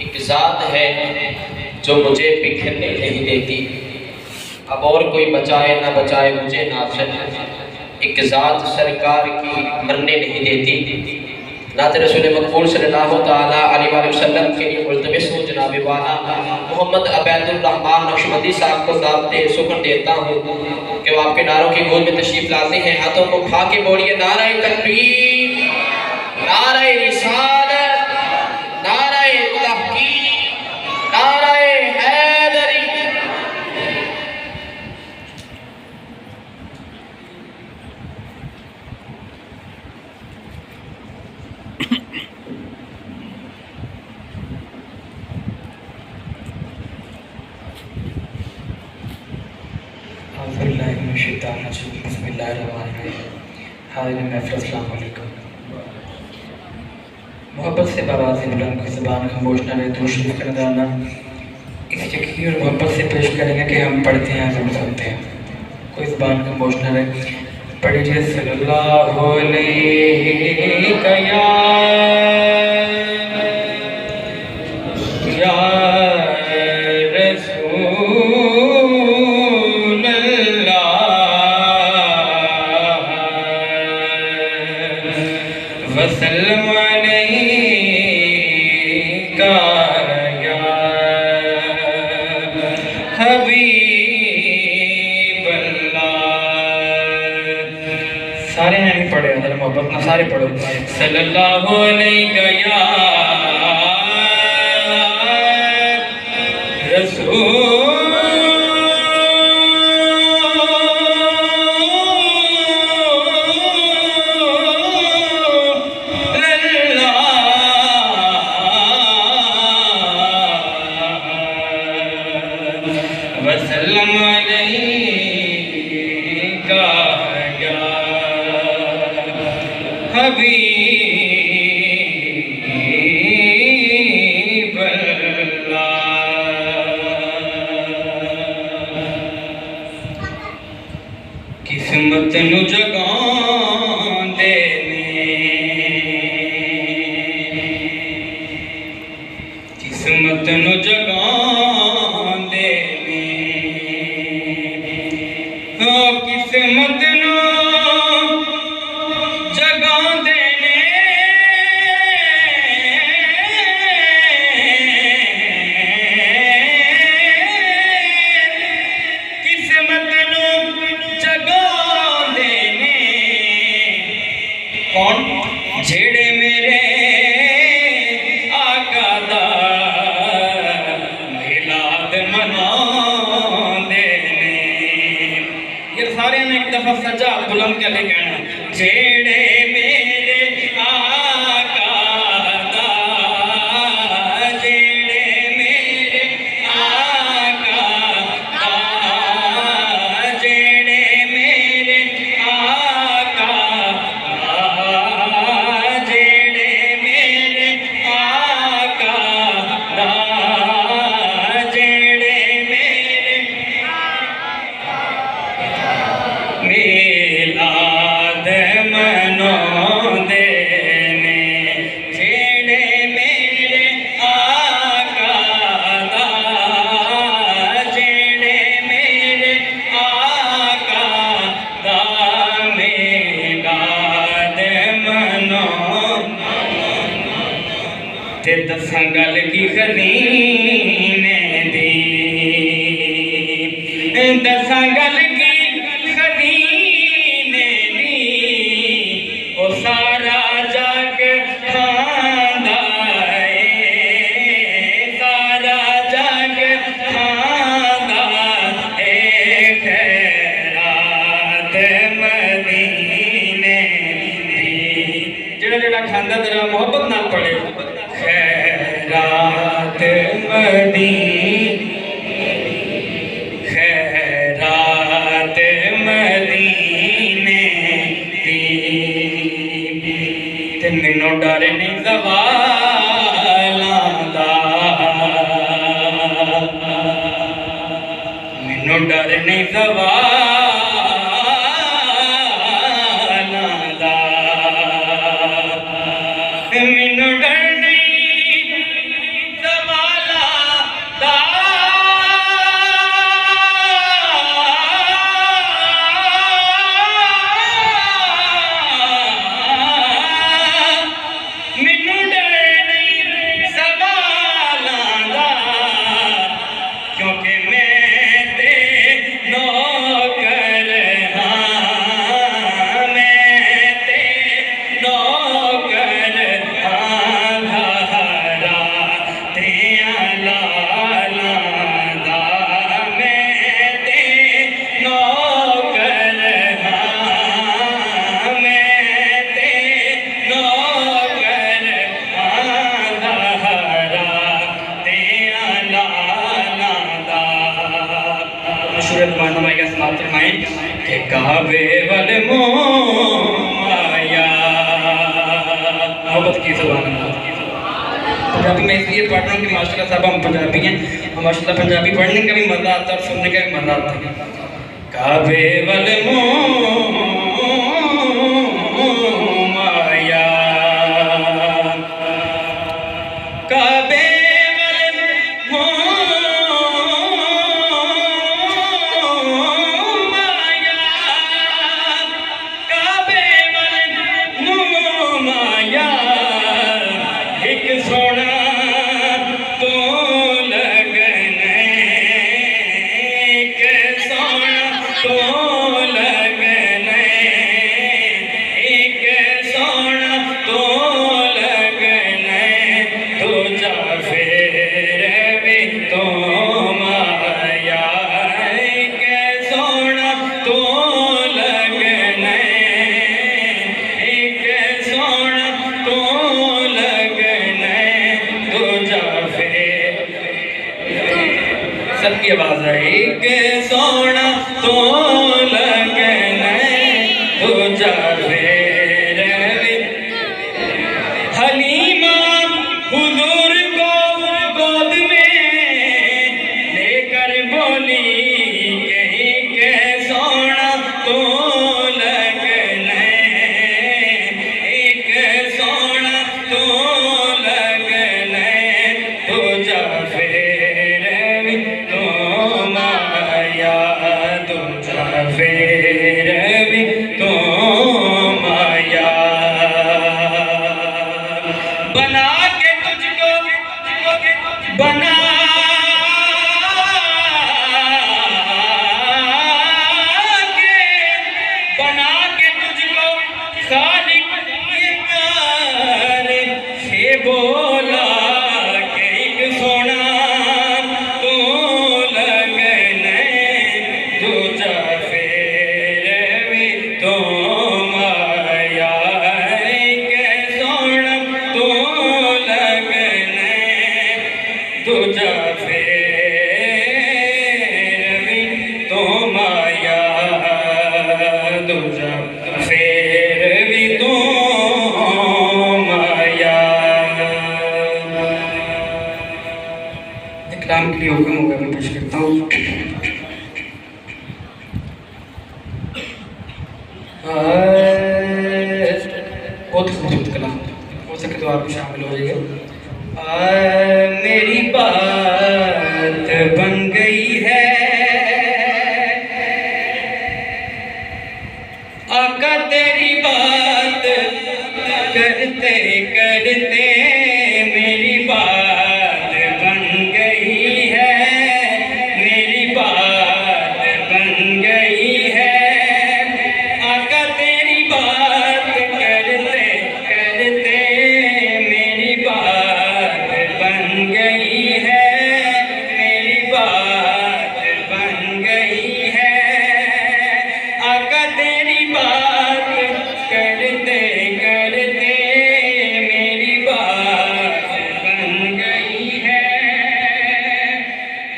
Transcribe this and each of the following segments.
एक ज़ात है जो मुझे बिखरने नहीं देती, अब और कोई बचाए ना बचाए मुझे नाज़र। एक ज़ात सरकार की मरने नहीं देती। नात रसूल मकबूल सल्लल्लाहु तआला अलैहि वसल्लम के लिए मुल्तमिस हूँ जनाब वाला मोहम्मद अबैदुर रहमान नक्शबंदी साहब को दावते सुखन देता हूँ कि वो आपके नारों की गोद में तशरीफ लाते हैं। हाथों को उठा के बोलिए नारे तकबीर, नारे रिसालत, नारे तहकीक, नारे हैदरी। मोहब्बत से बाबाज़ बुलंद की ज़बान खामोश न रहे तो शरीफ का नज़ाना इस यकीन और मोहब्बत से पेश करेंगे कि हम पढ़ते हैं ज़रूर सुनते हैं, कोई ज़बान खामोश न रहे। पढ़िए सल्लल्लाहु अलैहि या वसल्लम अलैका या हबीब अल्लाह। सारे हैं नहीं पढ़े, जरा मोहब्बत ना सारे पढ़ो। सल्लल्लाहु अलैका या रसूल वसल्लम अलैका या हबीब अल्लाह। किस्मत नु जगांदे ने, किस्मत नु जगांदे किस्मत नो जगांदे ने, किस्मत नो जगांदे ने। कौन? जेड़े मेरे आका दा मिलाद मनांदे ने। ये सारे ने एक दफा सजा बुलंद कर ले कहना, जेड़े मेरे आका दा, जेड़े मेरे आका दा, जेड़े मेरे आका दा, जेड़े मेरे आका दा, जेड़े मेरे मिलाद मनांदे ने, जेड़े मेरे आका दा, जेड़े मेरे आका दा मिलाद मनांदे। ते दसां गल की खजीने दी, दसां गल की खजीने दी, ओ सारा जग खांदा है, सारा जग खांदा है खैरात मदीने दी। जेड़ा जेड़ा खांदा तेरा मोहब्बत नाल पढ़े, खैरात मदीने, खैरात मदीने दी। ते मैनू डर नहीं ज़वालां दा, मैनू डर नहीं ज़वालां दा, मैनू डर नहीं काबे वल माया। मोहब्बत की ज़ुबान है। पंजाबी में इसलिए पढ़ रहा हूँ कि माशाल्लाह साहब हम पंजाबी हैं, और माशाल्लाह पंजाबी पढ़ने का भी मज़ा आता है और सुनने का भी मज़ा आता है। काबे वल माया, काबे सबकी आवाज है। एक सोना तो लगना दूजा फेर हलीमा हुजूर को गोद में लेकर बोली के सोना तो लगना, एक सोना तो लगना दूजा फेर फेर भी तो माया। बना के तुझको बना के तुझको खालिक ये प्यार से बोला के एक सोना तो लगना दूजा तो माया। के सोना तो लगना दूजा फेर भी तो माया, दूजा फेर भी तो माया। कलाम के लिए हुक्म होगा, मैं पेश करता हूँ। बहुत खूबसूरत कलाम, हो सके तो आप भी शामिल हो जाइए। मेरी बात बन गई है आका, तेरी बात करते करते मेरी बात बन गई है, मेरी बात बन गई है आका, तेरी बात करते करते मेरी बात बन गई है, मेरी बात बन गई है आका, तेरी बात करते करते मेरी बात बन गई है,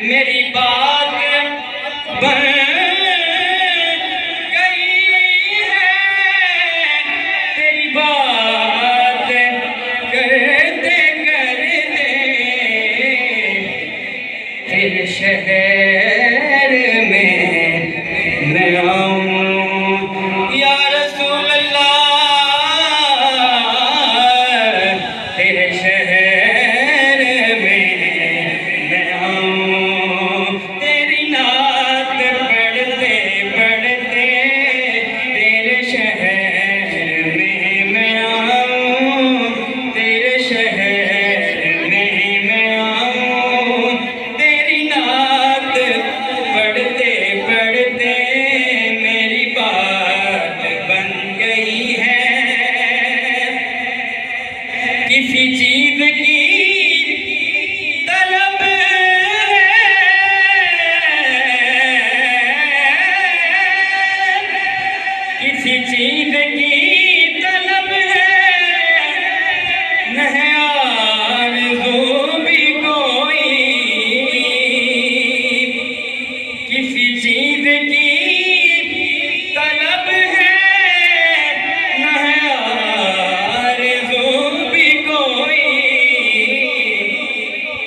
मेरी बात बन शहर में मैं आऊं या रसूल अल्लाह, तेरे शहर में मैं आऊं, तेरी नात पढ़ते पढ़ते तेरे शहर में मैं आऊं, तेरे शहर में मैं आऊं, तेरी नात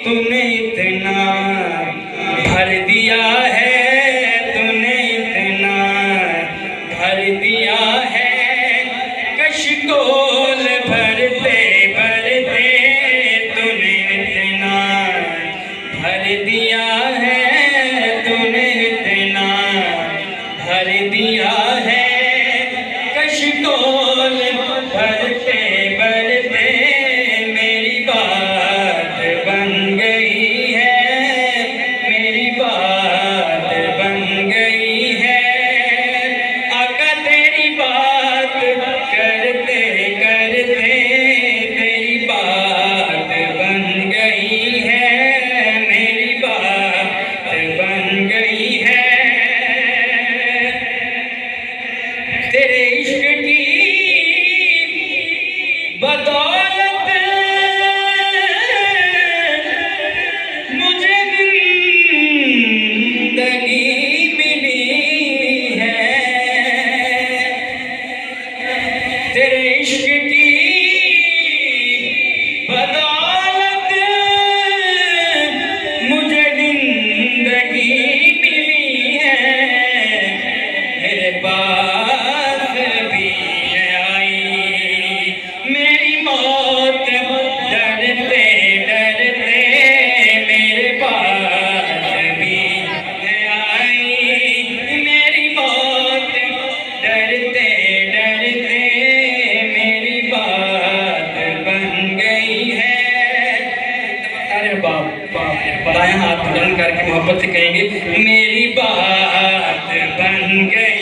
तूने इतना भर दिया है, तूने इतना भर दिया है, कशकोल भरते भरते तूने इतना भर दिया है, तूने इतना भर दिया है, कशकोल भरते भरते मेरी बात बन गई है, मेरी बात बन गई है। आका तेरी बात करते करते तेरी बात बन गई है, मेरी बात बन गई है। तेरे इश्क की बदौलत मुझे जिंदगी मिली है, तेरे इश्क की बदौलत मुझे जिंदगी मिली है। मेरे पास भी आई मेरी मौत डरते डरते, मेरे पास भी आई मेरी मौत डरते डरते, मेरी बात बन गई है। अरे बाप बाप, दाएं हाथ बुलंद करके मोहब्बत से कहेंगे मेरी बात बन गई